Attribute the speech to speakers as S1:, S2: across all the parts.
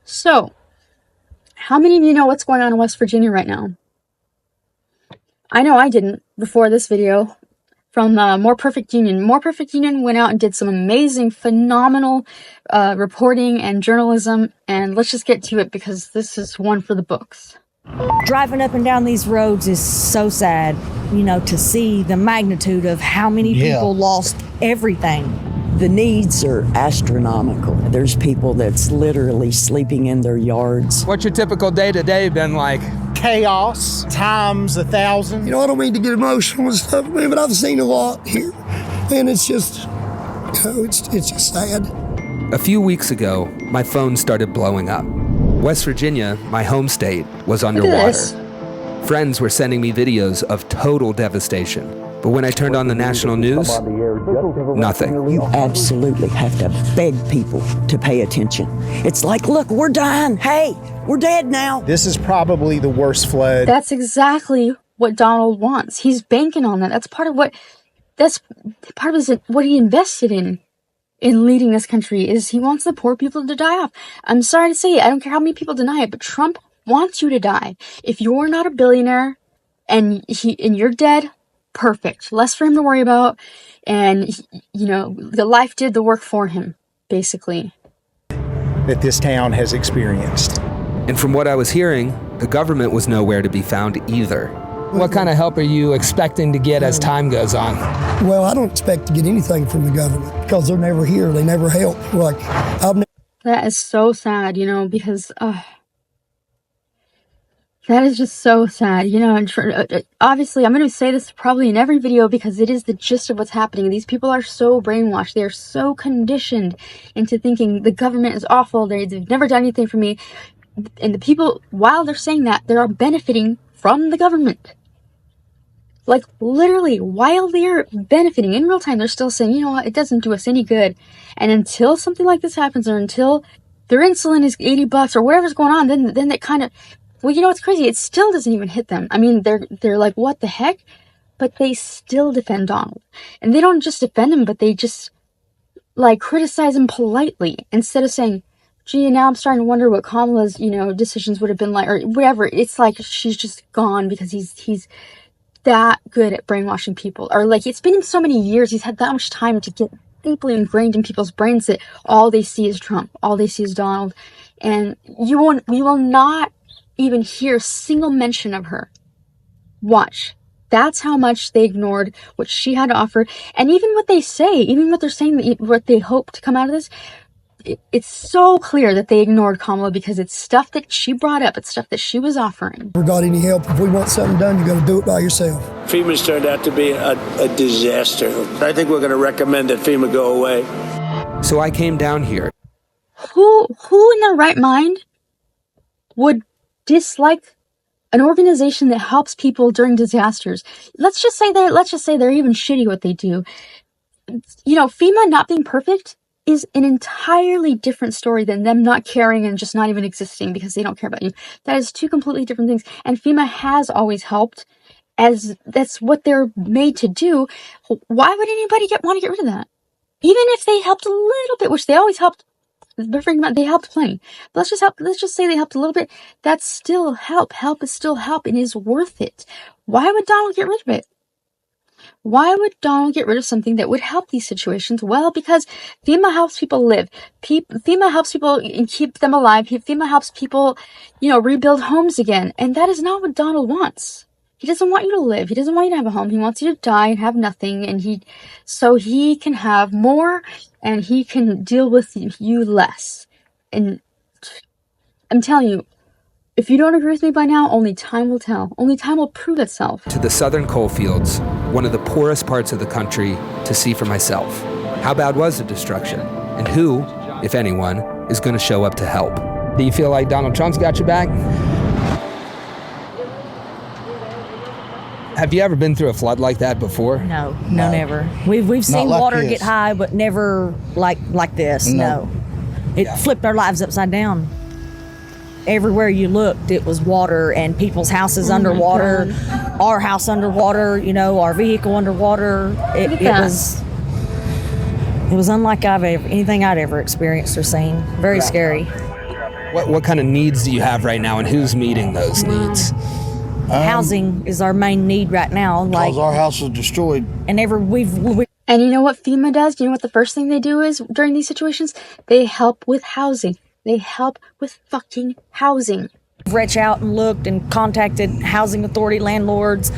S1: So, how many of you know what's going on in West Virginia right now? I know I didn't before this video from More Perfect Union. More Perfect Union went out and did some amazing, phenomenal reporting and journalism, and let's just get to it because this is one for the books.
S2: Driving up and down these roads is so sad, to see the magnitude of how many people lost everything.
S3: The needs are astronomical. There's people that's literally sleeping in their yards.
S4: What's your typical day-to-day been like?
S5: Chaos times 1,000.
S6: I don't mean to get emotional and stuff, man, but I've seen a lot here. And it's just, it's just sad.
S7: A few weeks ago, my phone started blowing up. West Virginia, my home state, was underwater. Friends were sending me videos of total devastation. But when I turned on the national news, nothing.
S3: You absolutely have to beg people to pay attention. It's like, look, we're dying. Hey, we're dead now.
S5: This is probably the worst flood.
S1: That's exactly what Donald wants. He's banking on that. That's part of what he invested in leading this country, is he wants the poor people to die off. I'm sorry to say it. I don't care how many people deny it, but Trump wants you to die. If you're not a billionaire and you're dead, perfect. Less for him to worry about. And, the life did the work for him, basically.
S5: That this town has experienced.
S7: And from what I was hearing, the government was nowhere to be found either.
S4: What kind of help are you expecting to get as time goes on?
S6: Well, I don't expect to get anything from the government because they're never here. They never help.
S1: That is so sad, because that is just so sad, and obviously I'm going to say this probably in every video because it is the gist of what's happening. These people are so brainwashed. They are so conditioned into thinking the government is awful. They've never done anything for me. And the people, while they're saying that, they are benefiting from the government. Like, literally, while they're benefiting in real time, they're still saying, you know what, it doesn't do us any good. And until something like this happens, or until their insulin is $80 or whatever's going on, then it kind of... Well, what's crazy? It still doesn't even hit them. I mean, they're like, what the heck? But they still defend Donald. And they don't just defend him, but they just, criticize him politely. Instead of saying, gee, now I'm starting to wonder what Kamala's, decisions would have been like, or whatever. It's like she's just gone because he's that good at brainwashing people. Or, it's been so many years. He's had that much time to get deeply ingrained in people's brains that all they see is Trump. All they see is Donald. And we will not even hear a single mention of her. Watch. That's how much they ignored what she had to offer. And even what they say, even what they're saying, what they hope to come out of this, it's so clear that they ignored Kamala because it's stuff that she brought up. It's stuff that she was offering.
S6: Never got any help. If we want something done, you got to do it by yourself.
S8: FEMA's turned out to be a disaster. I think we're going to recommend that FEMA go away.
S7: So I came down here.
S1: Who in their right mind would dislike an organization that helps people during disasters? Let's just say they're even shitty what they do. FEMA not being perfect is an entirely different story than them not caring and just not even existing because they don't care about you. That is two completely different things. And FEMA has always helped, as that's what they're made to do. Why would anybody want to get rid of that? Even if they helped a little bit, which they always helped. They helped plenty. But let's just say they helped a little bit. That's still help. Help is still help and is worth it. Why would Donald get rid of it? Why would Donald get rid of something that would help these situations? Well, because FEMA helps people live. FEMA helps people and keep them alive. FEMA helps people, rebuild homes again. And that is not what Donald wants. He doesn't want you to live. He doesn't want you to have a home. He wants you to die and have nothing. And so he can have more and he can deal with you less. And I'm telling you, if you don't agree with me by now, only time will tell. Only time will prove itself.
S7: To the southern coal fields, one of the poorest parts of the country, to see for myself. How bad was the destruction? And who, if anyone, is going to show up to help?
S4: Do you feel like Donald Trump's got your back? Have you ever been through a flood like that before?
S2: No, never. We've seen
S5: like
S2: water
S5: this.
S2: get high, but never like this. No. It flipped our lives upside down. Everywhere you looked, it was water and people's houses underwater, our house underwater, our vehicle underwater. It was unlike anything I'd ever experienced or seen. Very scary.
S4: What kind of needs do you have right now, and who's meeting those needs?
S2: Housing is our main need right now.
S9: Because our house was destroyed.
S2: And
S1: And you know what FEMA does? Do you know what the first thing they do is during these situations? They help with housing. They help with fucking housing.
S2: Reached out and looked and contacted housing authority, landlords,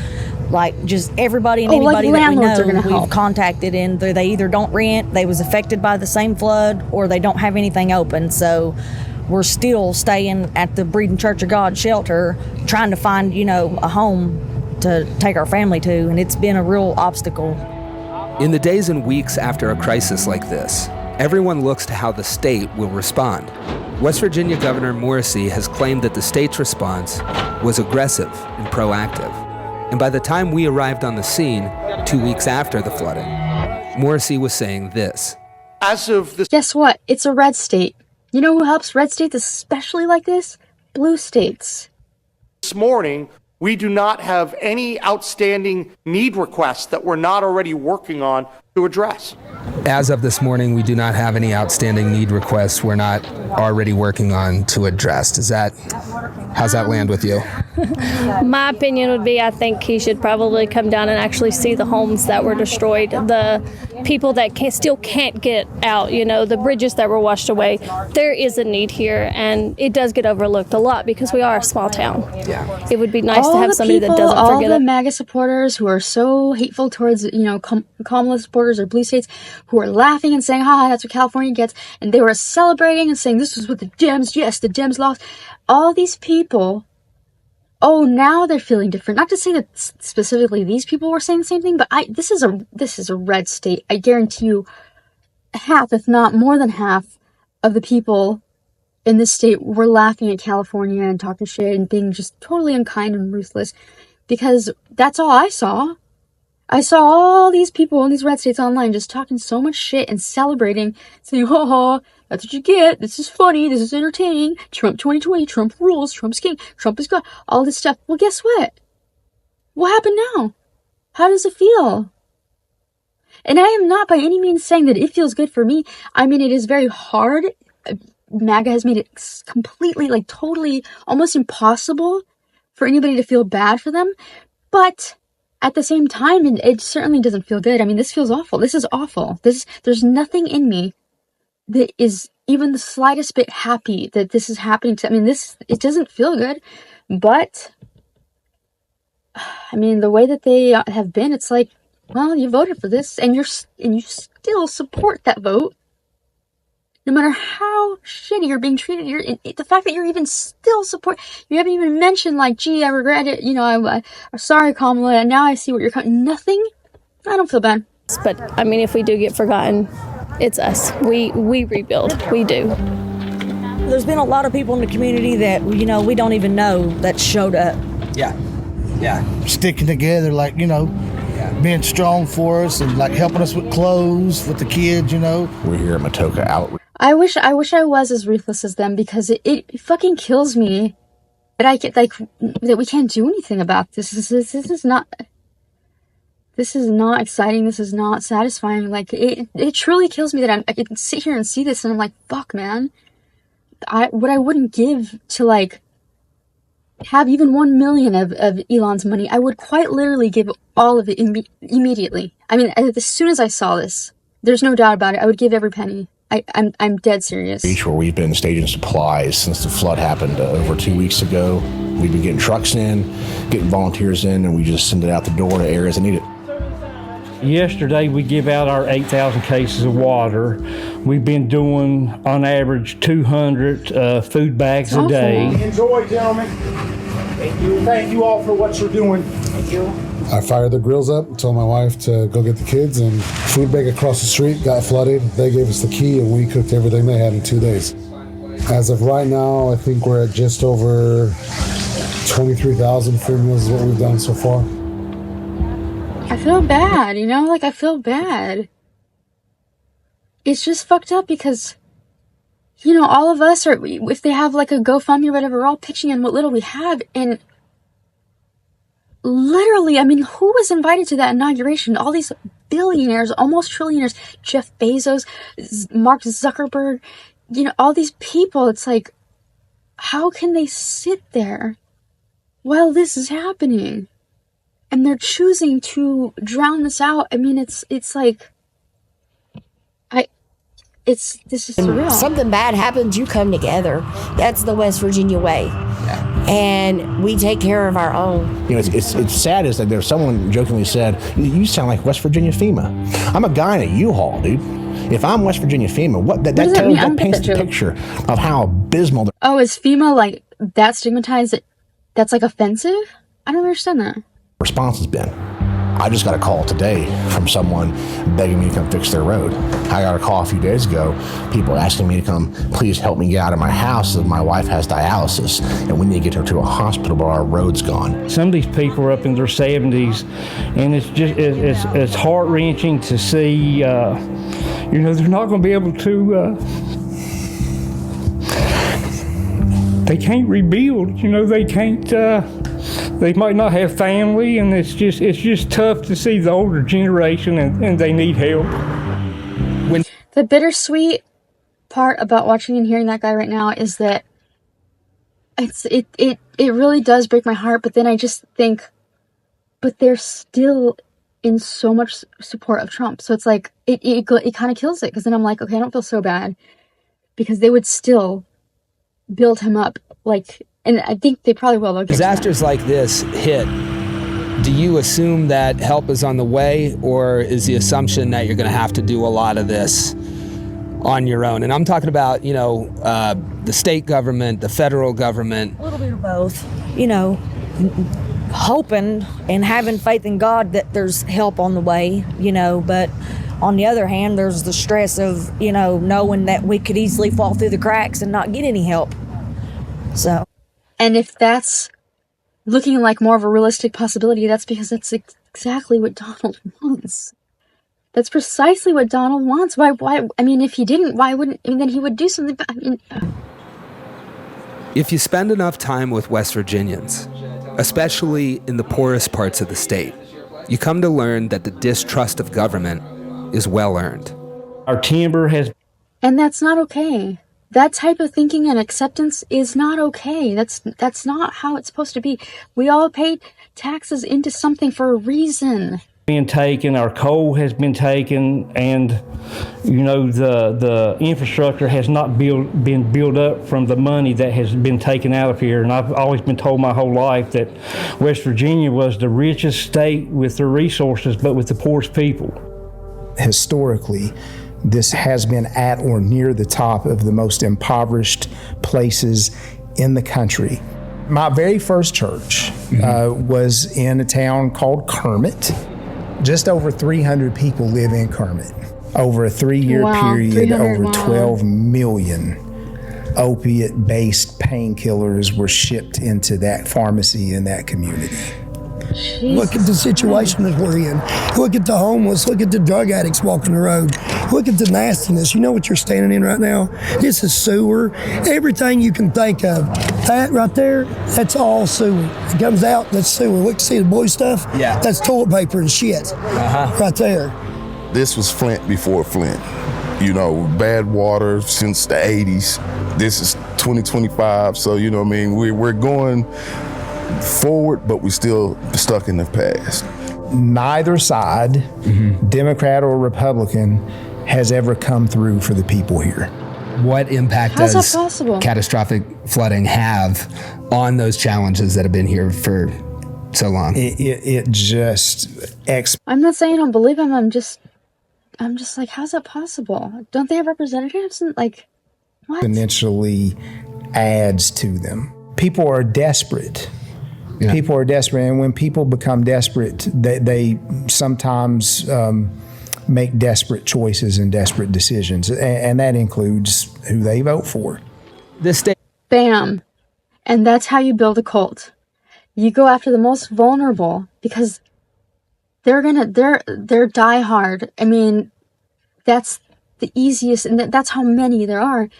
S2: like just everybody and anybody that we know we've contacted, and they either don't rent, they was affected by the same flood, or they don't have anything open. So we're still staying at the Breeding Church of God shelter, trying to find, a home to take our family to, and it's been a real obstacle.
S7: In the days and weeks after a crisis like this, everyone looks to how the state will respond. West Virginia Governor Morrissey has claimed that the state's response was aggressive and proactive. And by the time we arrived on the scene, 2 weeks after the flooding, Morrissey was saying this.
S9: As of this,
S1: guess what? It's a red state. You know who helps red states especially like this? Blue states.
S9: This morning, we do not have any outstanding need requests that we're not already working on to address.
S4: As of this morning, we do not have any outstanding need requests we're not already working on to address. How's that land with you?
S10: My opinion would be I think he should probably come down and actually see the homes that were destroyed, the people that still can't get out, the bridges that were washed away. There is a need here, and it does get overlooked a lot because we are a small town. Yeah. It would be nice to have somebody that doesn't forget it.
S1: All the MAGA supporters who are so hateful towards, Kamala supporters or blue states, who are laughing and saying, haha, that's what California gets, and they were celebrating and saying, this is what the Dems, yes, the Dems lost. All these people, now they're feeling different. Not to say that specifically these people were saying the same thing, but this is a red state. I guarantee you half, if not more than half, of the people in this state were laughing at California and talking shit and being just totally unkind and ruthless, because that's all I saw. I saw all these people in these red states online just talking so much shit and celebrating, saying, ha, that's what you get. This is funny. This is entertaining. Trump 2020. Trump rules. Trump's king. Trump is God. All this stuff. Well, guess what? What happened now? How does it feel? And I am not by any means saying that it feels good for me. I mean, it is very hard. MAGA has made it completely, totally, almost impossible for anybody to feel bad for them. But at the same time, it certainly doesn't feel good. I mean, this feels awful. This is awful. There's nothing in me that is even the slightest bit happy that this is happening to. I mean, it doesn't feel good, but I mean, the way that they have been, it's like, well, you voted for this, and you still support that vote, no matter how shitty you're being treated. The fact that you're even still you haven't even mentioned gee, I regret it. I'm sorry, Kamala. And now I see what you're nothing. I don't feel bad.
S10: But I mean, if we do get forgotten, it's us. We rebuild. We do.
S2: There's been a lot of people in the community that, we don't even know that showed up.
S4: Yeah.
S9: Sticking together, being strong for us and helping us with clothes, with the kids, We're here at Matoka Out.
S1: I wish I was as ruthless as them, because it fucking kills me that that we can't do anything about this. This is not exciting. This is not satisfying. It truly kills me that I can sit here and see this and I'm like, fuck, man. What I wouldn't give to have even 1 million of Elon's money, I would quite literally give all of it immediately. I mean, as soon as I saw this, there's no doubt about it. I would give every penny. I'm dead serious.
S11: Where we've been staging supplies since the flood happened over 2 weeks ago. We've been getting trucks in, getting volunteers in, and we just send it out the door to areas that need it.
S12: Yesterday, we give out our 8,000 cases of water. We've been doing, on average, 200 food bags a day.
S5: Enjoy, gentlemen. Thank you all for what you're doing. Thank you.
S13: I fired the grills up, told my wife to go get the kids, and food bag across the street got flooded. They gave us the key, and we cooked everything they had in 2 days. As of right now, I think we're at just over 23,000 free meals is what we've done so far.
S1: I feel bad, I feel bad. It's just fucked up because, all of us are, if they have a GoFundMe or whatever, we're all pitching in what little we have, and literally, I mean, who was invited to that inauguration? All these billionaires, almost trillionaires, Jeff Bezos, Mark Zuckerberg, all these people. It's like, how can they sit there while this is happening? And they're choosing to drown this out. I mean, it's like, this is surreal.
S14: Something bad happens, you come together. That's the West Virginia way. And we take care of our own.
S11: You know, it's sad is that there's someone jokingly said, "You sound like West Virginia FEMA." I'm a guy in a U-Haul, dude. If I'm West Virginia FEMA, that paints the picture of how abysmal.
S1: Oh, is FEMA like that stigmatized? That's like offensive? I don't understand that.
S11: Response has been. I just got a call today from someone begging me to come fix their road. I got a call a few days ago, people asking me to come, please help me get out of my house as my wife has dialysis and we need to get her to a hospital, but our road's gone.
S12: Some of these people are up in their 70s, and it's heart-wrenching to see, you know, they're not going to be able to, they can't rebuild, you know, they can't, they might not have family, and it's just tough to see the older generation, and they need help.
S1: The bittersweet part about watching and hearing that guy right now is that it really does break my heart, but then I just think, but they're still in so much support of Trump. So it's like, it kind of kills it, because then I'm like, okay, I don't feel so bad, because they would still build him up, like, and I think they probably will.
S4: Disasters like this hit. Do you assume that help is on the way, or is the assumption that you're going to have to do a lot of this on your own? And I'm talking about, you know, the state government, the federal government.
S2: A little bit of both. You know, hoping and having faith in God that there's help on the way, you know, but on the other hand, there's the stress of, you know, knowing that we could easily fall through the cracks and not get any help. So.
S1: And if that's looking like more of a realistic possibility, that's because that's exactly what Donald wants. That's precisely what Donald wants. Why, I mean, if he didn't, why wouldn't, I mean, then he would do something, I mean.
S7: If you spend enough time with West Virginians, especially in the poorest parts of the state, you come to learn that the distrust of government is well earned.
S12: Our timber has...
S1: And that's not okay. That type of thinking and acceptance is not okay. That's not how it's supposed to be. We all pay taxes into something for a reason.
S12: Been taken, our coal has been taken, and you know the infrastructure has not been built up from the money that has been taken out of here. And I've always been told my whole life that West Virginia was the richest state with the resources, but with the poorest people.
S15: Historically, this has been at or near the top of the most impoverished places in the country. My very first church was in a town called Kermit. Just over 300 people live in Kermit. Over a 3-year period, over 12 million opiate-based painkillers were shipped into that pharmacy in that community.
S6: Look at the situation that we're in. Look at the homeless. Look at the drug addicts walking the road. Look at the nastiness. You know what you're standing in right now? This is sewer. Everything you can think of. That right there, that's all sewer. It comes out, that's sewer. Look, see the blue stuff?
S4: Yeah.
S6: That's toilet paper and shit. Right there.
S16: This was Flint before Flint. You know, bad water since the 80s. This is 2025, so you know what I mean? We're going forward, but we're still stuck in the past.
S15: Neither side, Democrat or Republican, has ever come through for the people here.
S4: What impact does catastrophic flooding have on those challenges that have been here for so long?
S15: It just...
S1: I'm not saying I don't believe him. I'm just like, how's that possible? Don't they have representatives? And like, what?
S15: Exponentially adds to them. People are desperate. Yeah. People are desperate, and when people become desperate, they sometimes make desperate choices and desperate decisions, and that includes who they vote for.
S4: This state,
S1: bam, and that's how you build a cult. You go after the most vulnerable because they're die hard. I mean, that's the easiest, and that's how many there are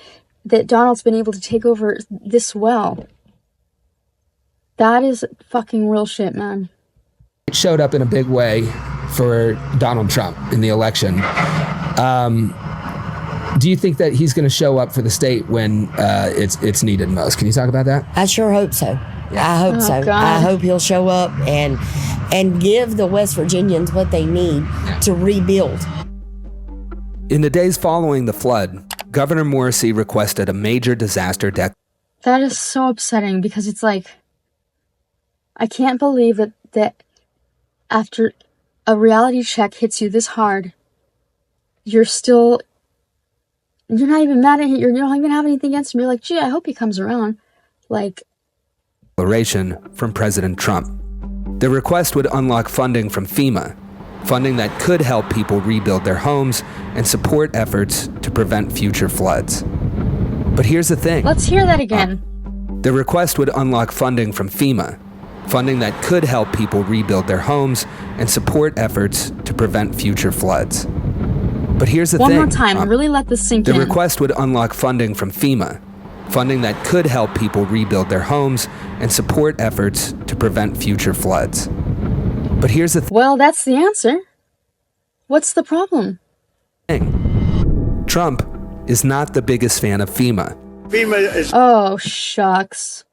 S1: that Donald's been able to take over this well. That is fucking real shit, man.
S4: It showed up in a big way for Donald Trump in the election. Do you think that he's going to show up for the state when it's needed most? Can you talk about that?
S14: I sure hope so. I hope so.
S1: God.
S14: I hope he'll show up and give the West Virginians what they need to rebuild.
S7: In the days following the flood, Governor Morrissey requested a major disaster declaration.
S1: That is so upsetting because it's like, I can't believe that after a reality check hits you this hard, you're not even mad at him. You don't even have anything against him. You're like, gee, I hope he comes around. Like,
S7: From President Trump. The request would unlock funding from FEMA, funding that could help people rebuild their homes and support efforts to prevent future floods. But here's the thing.
S1: let's hear that again.
S7: The request would unlock funding from FEMA, funding that could help people rebuild their homes and support efforts to prevent future floods. But here's the
S1: One
S7: thing.
S1: more time, really let this sink
S7: The
S1: in.
S7: request would unlock funding from FEMA, funding that could help people rebuild their homes and support efforts to prevent future floods. But here's the
S1: Well, that's the answer. What's the problem?
S7: thing. Trump is not the biggest fan of FEMA.
S8: FEMA is
S1: Oh, shucks.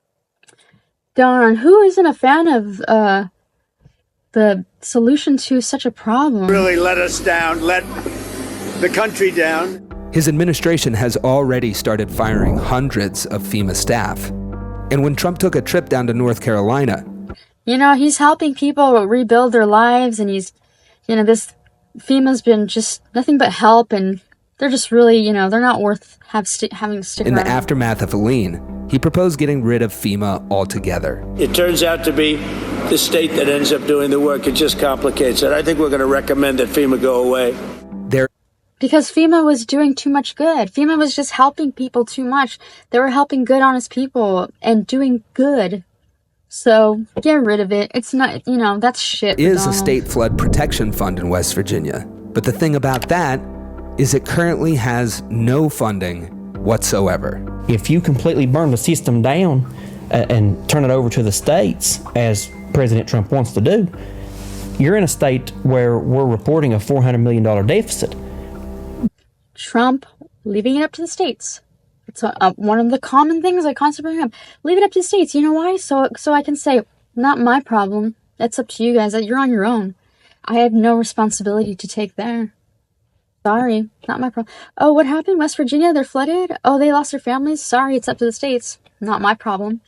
S1: Darn, who isn't a fan of the solution to such a problem?
S8: really let us down, let the country down.
S7: His administration has already started firing hundreds of FEMA staff. And when Trump took a trip down to North Carolina,
S1: You know, he's helping people rebuild their lives, and this FEMA's been just nothing but help, and they're just really, they're not worth having to stick
S7: in
S1: around.
S7: the aftermath of Helene, he proposed getting rid of FEMA altogether.
S8: It turns out to be the state that ends up doing the work. It just complicates it. I think we're going to recommend that FEMA go away.
S1: Because FEMA was doing too much good. FEMA was just helping people too much. They were helping good, honest people and doing good. So get rid of it. It's not, that's shit.
S7: Is a
S1: Donald.
S7: state flood protection fund in West Virginia. But the thing about that is it currently has no funding whatsoever.
S17: If you completely burn the system down and turn it over to the states, as President Trump wants to do, you're in a state where we're reporting a $400 million deficit.
S1: Trump leaving it up to the states. It's one of the common things I constantly bring up. Leave it up to the states. You know why? So I can say, not my problem. That's up to you guys. You're on your own. I have no responsibility to take there. Sorry, not my problem. Oh, what happened? West Virginia, they're flooded? Oh, they lost their families? Sorry, it's up to the states. Not my problem.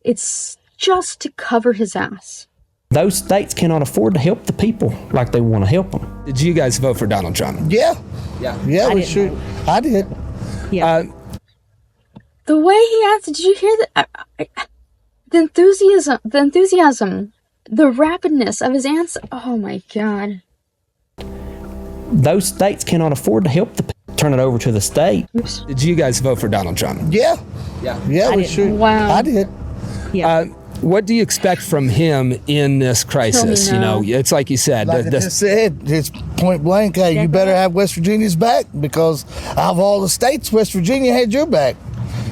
S1: It's just to cover his ass.
S17: Those states cannot afford to help the people like they want to help them.
S4: Did you guys vote for Donald Trump?
S9: Yeah.
S4: Yeah,
S9: we should. I did.
S2: Yeah.
S1: The way he answered, did you hear that? The enthusiasm, the rapidness of his answer. Oh my God.
S17: Those states cannot afford to help the people. Turn it over to the state.
S1: Oops.
S4: Did you guys vote for Donald Trump?
S9: Yeah.
S4: Yeah.
S9: We should.
S1: Wow.
S9: I did.
S4: What do you expect from him in this crisis?
S1: no.
S4: It's like you said.
S9: Like I just said, it's point blank. Hey, you better have West Virginia's back, because out of all the states, West Virginia had your back.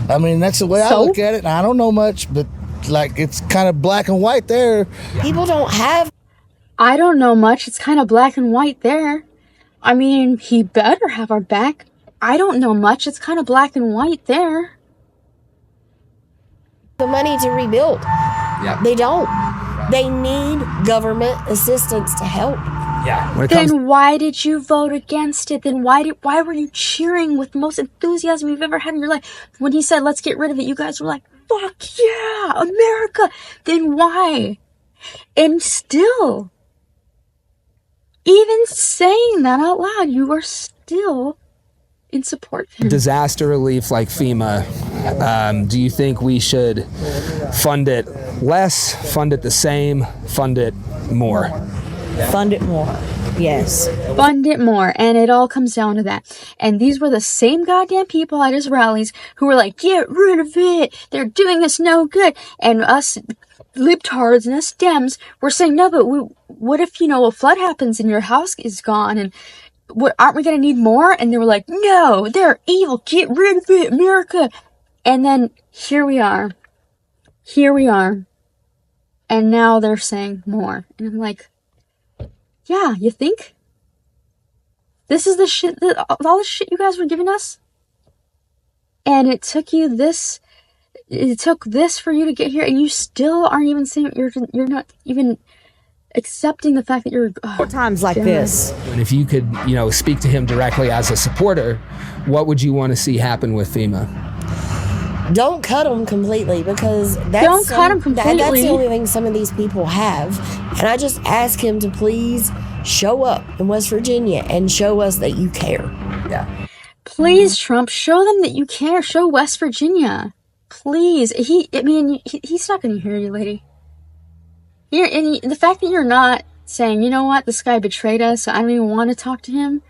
S9: I mean, that's the way I look at it. And I don't know much, but it's kind of black and white there.
S14: People don't have.
S1: I don't know much. It's kind of black and white there. I mean, he better have our back. I don't know much. It's kind of black and white there.
S14: The money to rebuild.
S4: Yeah.
S14: They don't. They need government assistance to help.
S4: Yeah.
S1: Then why did you vote against it? Then why were you cheering with the most enthusiasm you've ever had in your life? When he said, let's get rid of it, you guys were like, fuck yeah, America. Then why? And still, even saying that out loud, you are still in support of him.
S4: Disaster relief like FEMA, do you think we should fund it less, fund it the same, fund it more?
S2: Fund it more. Yes.
S1: Fund it more. And it all comes down to that. And these were the same goddamn people at his rallies who were like, get rid of it. They're doing us no good. And us libtards and us Dems were saying, no, but what if, a flood happens and your house is gone, and aren't we going to need more? And they were like, no, they're evil. Get rid of it, America. And then here we are. And now they're saying more. And I'm like, yeah, you think? This is the shit that all the shit you guys were giving us, and it took this for you to get here, and you still aren't even saying you're not even accepting the fact that you're
S2: times like this.
S4: And if you could, speak to him directly as a supporter, what would you want to see happen with FEMA?
S14: Don't cut them completely, because
S1: Don't cut 'em completely.
S14: That's the only thing some of these people have. And I just ask him to please show up in West Virginia and show us that you care.
S1: Yeah. Please, Trump, show them that you care. Show West Virginia. Please. He's not going to hear you, lady. The fact that you're not saying, you know what, this guy betrayed us, so I don't even want to talk to him.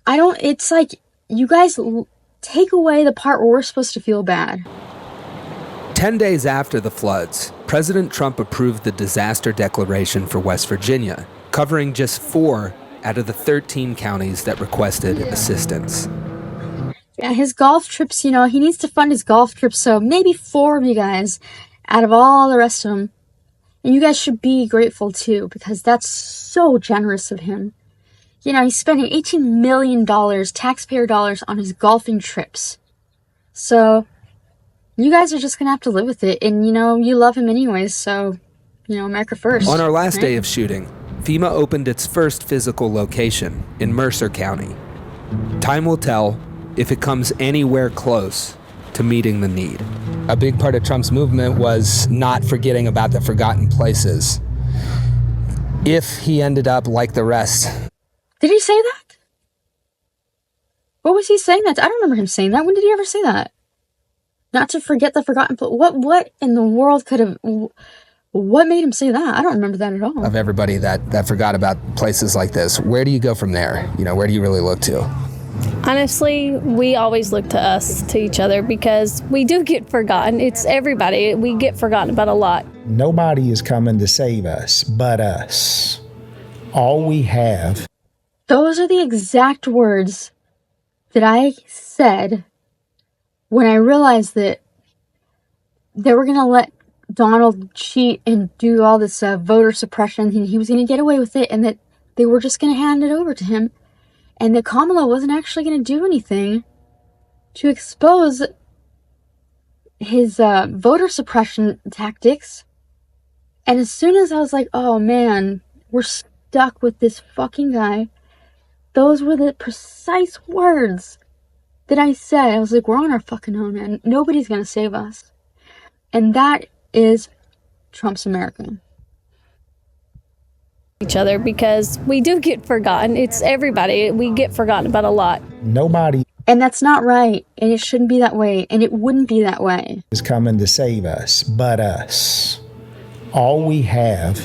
S1: It's like, you guys take away the part where we're supposed to feel bad.
S7: 10 days after the floods, President Trump approved the disaster declaration for West Virginia, covering just 4 out of the 13 counties that requested assistance.
S1: Yeah, his golf trips, he needs to fund his golf trips, so maybe 4 of you guys out of all the rest of them. And you guys should be grateful too, because that's so generous of him. He's spending $18 million, taxpayer dollars, on his golfing trips. So, you guys are just going to have to live with it. And, you love him anyways, so, America first.
S7: On our last
S1: right?
S7: day of shooting, FEMA opened its first physical location in Mercer County. Time will tell if it comes anywhere close to meeting the need.
S4: A big part of Trump's movement was not forgetting about the forgotten places. If he ended up like the rest.
S1: Did he say that? What was he saying that? I don't remember him saying that. When did he ever say that? Not to forget the forgotten place. What in the world could have... What made him say that? I don't remember that at all.
S4: Of everybody that forgot about places like this, where do you go from there? Where do you really look to?
S10: Honestly, we always look to us, to each other, because we do get forgotten. It's everybody. We get forgotten about a lot.
S15: Nobody is coming to save us but us. All we have.
S1: Those are the exact words that I said when I realized that they were going to let Donald cheat and do all this voter suppression. He was going to get away with it, and that they were just going to hand it over to him. And that Kamala wasn't actually going to do anything to expose his voter suppression tactics. And as soon as I was like, oh man, we're stuck with this fucking guy, those were the precise words that I said. I was like, we're on our fucking own, man. Nobody's going to save us. And that is Trump's America.
S10: Each other, because we do get forgotten. It's everybody. We get forgotten about a lot.
S15: Nobody.
S1: And that's not right. And it shouldn't be that way. And it wouldn't be that way.
S15: Is coming to save us but us. All we have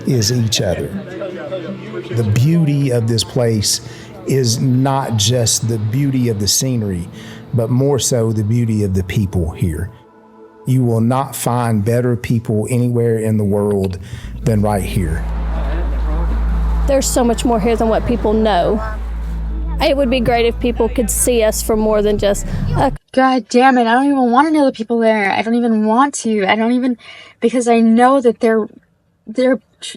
S15: is each other. The beauty of this place is not just the beauty of the scenery, but more so the beauty of the people here. You will not find better people anywhere in the world than right here.
S10: There's so much more here than what people know. It would be great if people could see us for more than just
S1: God damn it, I don't even want to know the people there. I don't even want to. Because I know that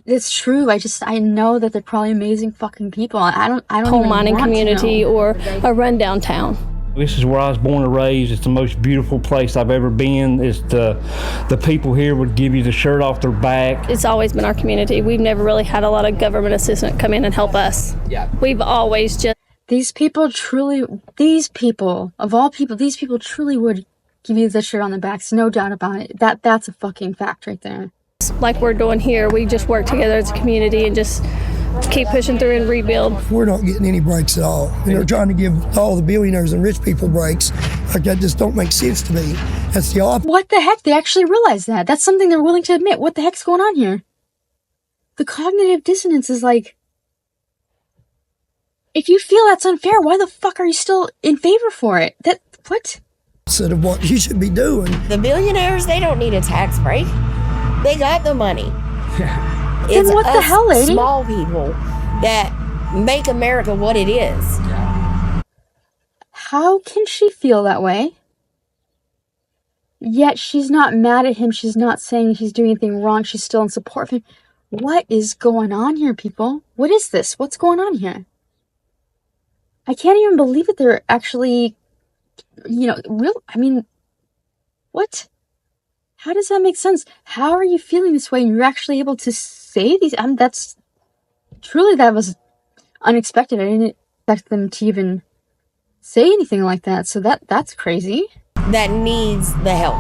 S1: it's true. I know that they're probably amazing fucking people. I don't
S10: coal
S1: even
S10: mining
S1: want
S10: community
S1: to know.
S10: or a rundown town.
S12: This is where I was born and raised. It's the most beautiful place I've ever been. It's the people here would give you the shirt off their back.
S10: It's always been our community. We've never really had a lot of government assistance come in and help us.
S4: Yeah.
S10: We've always just...
S1: These people truly would give you the shirt on the backs. No doubt about it. That's a fucking fact right there.
S10: Like we're doing here, we just work together as a community and just keep pushing through and rebuild.
S6: We're not getting any breaks at all. They're trying to give all the billionaires and rich people breaks. Like, that just don't make sense to me. That's the opposite.
S1: What the heck? They actually realize that. That's something they're willing to admit. What the heck's going on here? The cognitive dissonance is like, if you feel that's unfair, why the fuck are you still in favor for it? What?
S6: Instead of what you should be doing.
S14: The billionaires, they don't need a tax break. They got the money.
S1: Then what the hell, lady?
S14: Small people that make America what it is.
S1: How can she feel that way? Yet she's not mad at him. She's not saying he's doing anything wrong. She's still in support of him. What is going on here, people? What is this? What's going on here? I can't even believe that they're actually, I mean, what? How does that make sense? How are you feeling this way and you're actually able to say these? That was unexpected. I didn't expect them to even say anything like that. So that's crazy.
S14: That needs the help.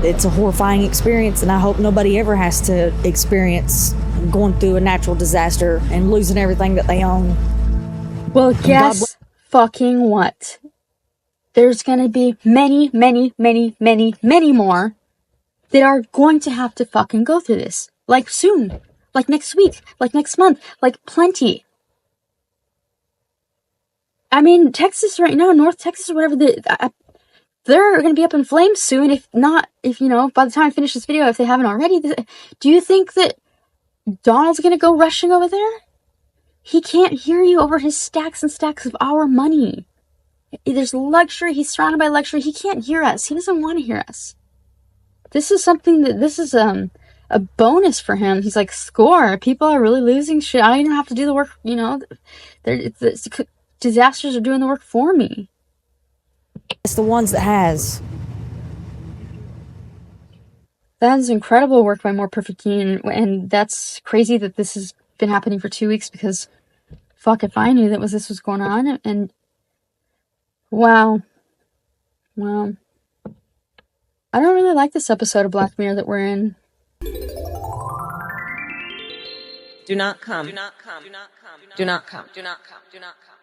S2: It's a horrifying experience, and I hope nobody ever has to experience going through a natural disaster and losing everything that they own.
S1: Well, guess fucking what? There's gonna be many, many, many, many, many more that are going to have to fucking go through this. Like soon. Like next week. Like next month. Like plenty. I mean, Texas right now, North Texas or whatever, they're going to be up in flames soon. If not, by the time I finish this video, if they haven't already. Do you think that Donald's going to go rushing over there? He can't hear you over his stacks and stacks of our money. There's luxury. He's surrounded by luxury. He can't hear us. He doesn't want to hear us. This is a bonus for him. He's like, score. People are really losing shit. I don't even have to do the work, disasters are doing the work for me.
S2: It's the ones that has.
S1: That is incredible work by More Perfect Teen, and that's crazy that this has been happening for 2 weeks, because fuck if I knew this was going on. And wow. I don't really like this episode of Black Mirror that we're in.
S18: Do not come. Do not come. Do not come. Do not come. Do not come. Do not come.